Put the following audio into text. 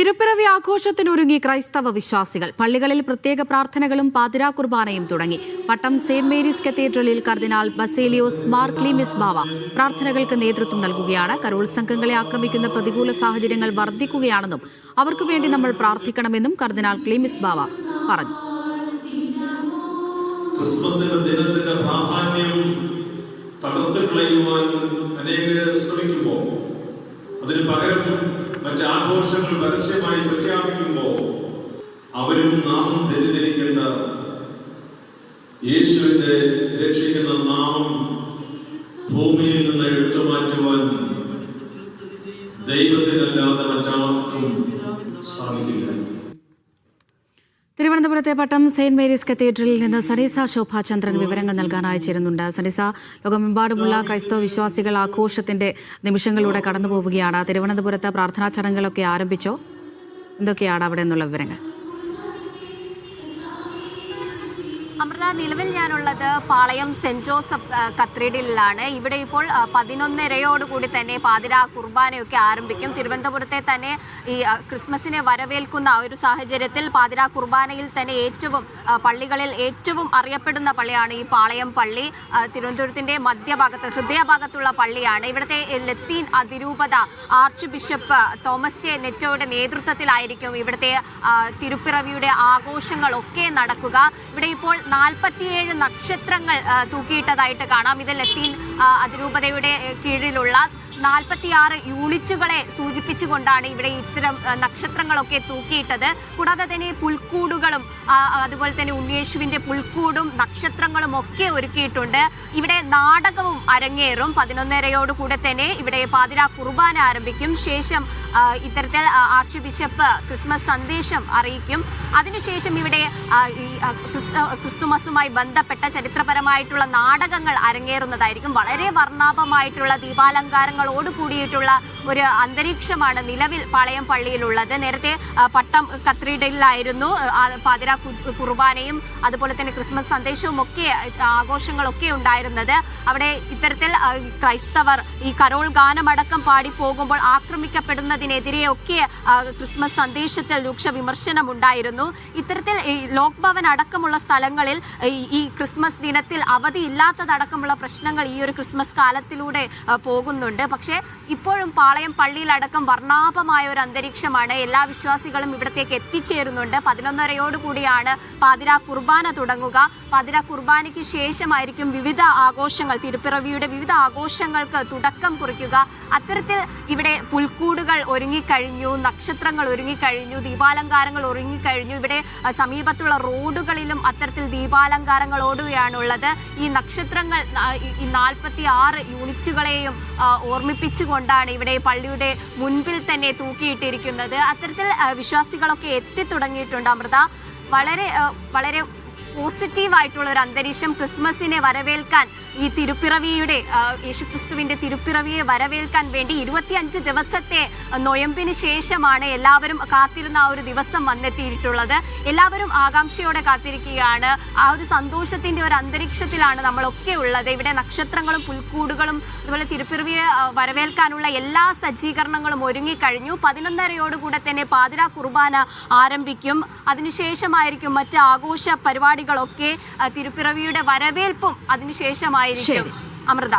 തിരുപ്പിറവി ആഘോഷത്തിനൊരുങ്ങി ക്രൈസ്തവ വിശ്വാസികൾ. പള്ളികളിൽ പ്രത്യേക പ്രാർത്ഥനകളും പാതിരാ കുർബാനയും തുടങ്ങി. പട്ടം സെന്റ് മേരീസ് കത്തീഡ്രലിൽ കർദിനാൾ ബസേലിയോസ് മാർ ക്ലീമിസ് ബാവ പ്രാർത്ഥനകൾക്ക് നേതൃത്വം നൽകുകയാണ്. കരോൾ സംഘങ്ങളെ ആക്രമിക്കുന്ന പ്രതികൂല സാഹചര്യങ്ങൾ വർദ്ധിക്കുകയാണെന്നും അവർക്കു വേണ്ടി നമ്മൾ പ്രാർത്ഥിക്കണമെന്നും കർദിനാൾ ക്ലീമിസ് ബാവ പറഞ്ഞു. ക്രിസ്മസിന്റെ ദിനത്തിന്റെ പ്രാധാന്യം തകർത്തു കളയുവാൻ അനേകർ ശ്രമിക്കുമ്പോൾ അതിന് പകരം മറ്റ് ആഘോഷങ്ങൾ പരസ്യമായി പ്രഖ്യാപിക്കുമ്പോൾ അവരും നാമം തെറ്റിദ്ധരിക്കേണ്ട യേശുവിന്റെ രക്ഷിക്കുന്ന നാമം ഭൂമിയിൽ നിന്ന് എടുത്തു മാറ്റുവാൻ ദൈവത്തിനല്ലാതെ മറ്റാർക്കും സാധിക്കില്ല. തിരുവനന്തപുരത്തെ പട്ടം സെന്റ് മേരീസ് കത്തീഡ്രലിൽ നിന്ന് സനീസ ശോഭാചന്ദ്രൻ വിവരങ്ങൾ നൽകാനായി ചേരുന്നുണ്ട്. സനീസ, ലോകമെമ്പാടുമുള്ള ക്രൈസ്തവ വിശ്വാസികൾ ആഘോഷത്തിന്റെ നിമിഷങ്ങളിലൂടെ കടന്നുപോവുകയാണ്. തിരുവനന്തപുരത്ത് പ്രാർത്ഥനാ ചടങ്ങുകളൊക്കെ ആരംഭിച്ചോ? എന്തൊക്കെയാണ് അവിടെ നിന്നുള്ള വിവരങ്ങൾ? അമൃത, നിലവിൽ ഞാനുള്ളത് പാളയം സെന്റ് ജോസഫ് കത്തീഡ്രലിലാണ്. ഇവിടെ ഇപ്പോൾ 11:30 തന്നെ പാതിരാ കുർബാനയൊക്കെ ആരംഭിക്കും. തിരുവനന്തപുരത്തെ തന്നെ ഈ ക്രിസ്മസിനെ വരവേൽക്കുന്ന ഒരു സാഹചര്യത്തിൽ പാതിരാ കുർബാനയിൽ തന്നെ പള്ളികളിൽ ഏറ്റവും അറിയപ്പെടുന്ന പള്ളിയാണ് ഈ പാളയം പള്ളി. തിരുവനന്തപുരത്തിന്റെ ഹൃദയഭാഗത്തുള്ള പള്ളിയാണ്. ഇവിടുത്തെ ലത്തീൻ അതിരൂപത ആർച്ച് ബിഷപ്പ് തോമസ് ജെ നെറ്റോയുടെ നേതൃത്വത്തിലായിരിക്കും ഇവിടുത്തെ തിരുപ്പിറവിയുടെ ആഘോഷങ്ങളൊക്കെ നടക്കുക. ഇവിടെ ഇപ്പോൾ 47 നക്ഷത്രങ്ങൾ തൂക്കിയിട്ടതായിട്ട് കാണാം. ഇത് ലത്തീൻ അതിരൂപതയുടെ കീഴിലുള്ള 46 യൂണിറ്റുകളെ സൂചിപ്പിച്ചുകൊണ്ടാണ് ഇവിടെ ഇത്തരം നക്ഷത്രങ്ങളൊക്കെ തൂക്കിയിട്ടത്. കൂടാതെ തന്നെ പുൽക്കൂടുകളും അതുപോലെ തന്നെ ഉണ്ണിയേശുവിന്റെ പുൽക്കൂടും നക്ഷത്രങ്ങളും ഒക്കെ ഒരുക്കിയിട്ടുണ്ട്. ഇവിടെ നാടകവും അരങ്ങേറും. 11:30 തന്നെ ഇവിടെ പാതിരാ കുർബാന ആരംഭിക്കും. ശേഷം ഇത്തരത്തിൽ ആർച്ച് ബിഷപ്പ് ക്രിസ്മസ് സന്ദേശം അറിയിക്കും. അതിനുശേഷം ഇവിടെ ക്രിസ്തുമസുമായി ബന്ധപ്പെട്ട ചരിത്രപരമായിട്ടുള്ള നാടകങ്ങൾ അരങ്ങേറുന്നതായിരിക്കും. വളരെ വർണ്ണാഭമായിട്ടുള്ള ദീപാലങ്കാരങ്ങൾ കൂടിയിട്ടുള്ള ഒരു അന്തരീക്ഷമാണ് നിലവിൽ പാളയം പള്ളിയിലുള്ളത്. നേരത്തെ പട്ടം കത്തീഡ്രലിലായിരുന്നു പാതിരാ കുർബാനയും അതുപോലെ തന്നെ ക്രിസ്മസ് സന്ദേശവും ഒക്കെ ആഘോഷങ്ങളൊക്കെ ഉണ്ടായിരുന്നത്. അവിടെ ഇത്തരത്തിൽ ക്രൈസ്തവർ ഈ കരോൾ ഗാനമടക്കം പാടി പോകുമ്പോൾ ആക്രമിക്കപ്പെടുന്നതിനെതിരെയൊക്കെ ക്രിസ്മസ് സന്ദേശത്തിൽ രൂക്ഷ വിമർശനം ഉണ്ടായിരുന്നു. ഇത്തരത്തിൽ ലോക് ഭവൻ അടക്കമുള്ള സ്ഥലങ്ങളിൽ ഈ ക്രിസ്മസ് ദിനത്തിൽ അവധിയില്ലാത്തതടക്കമുള്ള പ്രശ്നങ്ങൾ ഈ ഒരു ക്രിസ്മസ് കാലത്തിലൂടെ പോകുന്നുണ്ട്. പക്ഷേ ഇപ്പോഴും പാളയം പള്ളിയിലടക്കം വർണ്ണാഭമായ ഒരു അന്തരീക്ഷമാണ്. എല്ലാ വിശ്വാസികളും ഇവിടത്തേക്ക് എത്തിച്ചേരുന്നുണ്ട്. 11:30 പാതിരാ കുർബാന തുടങ്ങുക. പാതിരാ കുർബാനയ്ക്ക് ശേഷമായിരിക്കും വിവിധ ആഘോഷങ്ങൾ, തിരുപ്പിറവിയുടെ വിവിധ ആഘോഷങ്ങൾക്ക് തുടക്കം കുറിക്കുക. അത്തരത്തിൽ ഇവിടെ പുൽക്കൂടുകൾ ഒരുങ്ങിക്കഴിഞ്ഞു, നക്ഷത്രങ്ങൾ ഒരുങ്ങിക്കഴിഞ്ഞു, ദീപാലങ്കാരങ്ങൾ ഒരുങ്ങിക്കഴിഞ്ഞു. ഇവിടെ സമീപത്തുള്ള റോഡുകളിലും അത്തരത്തിൽ ദീപാലങ്കാരങ്ങളോടുകയാണുള്ളത്. ഈ നക്ഷത്രങ്ങൾ ഈ 46 യൂണിറ്റുകളെയും ഓർമ്മിപ്പിച്ചുകൊണ്ടാണ് ഇവിടെ പള്ളിയുടെ മുൻപിൽ തന്നെ തൂക്കിയിട്ടിരിക്കുന്നത്. അത്തരത്തിൽ വിശ്വാസികളൊക്കെ എത്തിത്തുടങ്ങിയിട്ടുണ്ട്. അമൃത, വളരെ പോസിറ്റീവായിട്ടുള്ള ഒരു അന്തരീക്ഷം ക്രിസ്മസിനെ വരവേൽക്കാൻ, ഈ തിരുപ്പിറവിയുടെ യേശുക്രിസ്തുവിന്റെ തിരുപ്പിറവിയെ വരവേൽക്കാൻ വേണ്ടി 25 ദിവസത്തെ നൊയമ്പിന് ശേഷമാണ് എല്ലാവരും കാത്തിരുന്ന ആ ഒരു ദിവസം വന്നെത്തിയിട്ടുള്ളത്. എല്ലാവരും ആകാംക്ഷയോടെ കാത്തിരിക്കുകയാണ്. ആ ഒരു സന്തോഷത്തിന്റെ ഒരു അന്തരീക്ഷത്തിലാണ് നമ്മളൊക്കെ ഉള്ളത്. ഇവിടെ നക്ഷത്രങ്ങളും പുൽക്കൂടുകളും അതുപോലെ തിരുപ്പിറവിയെ വരവേൽക്കാനുള്ള എല്ലാ സജ്ജീകരണങ്ങളും ഒരുങ്ങിക്കഴിഞ്ഞു. 11:30 തന്നെ പാതിരാ കുർബാന ആരംഭിക്കും. അതിനുശേഷമായിരിക്കും മറ്റ് ആഘോഷ പരിപാടികളൊക്കെ. തിരുപ്പിറവിയുടെ വരവേൽപ്പും അതിനുശേഷമായിരിക്കും. അമൃത.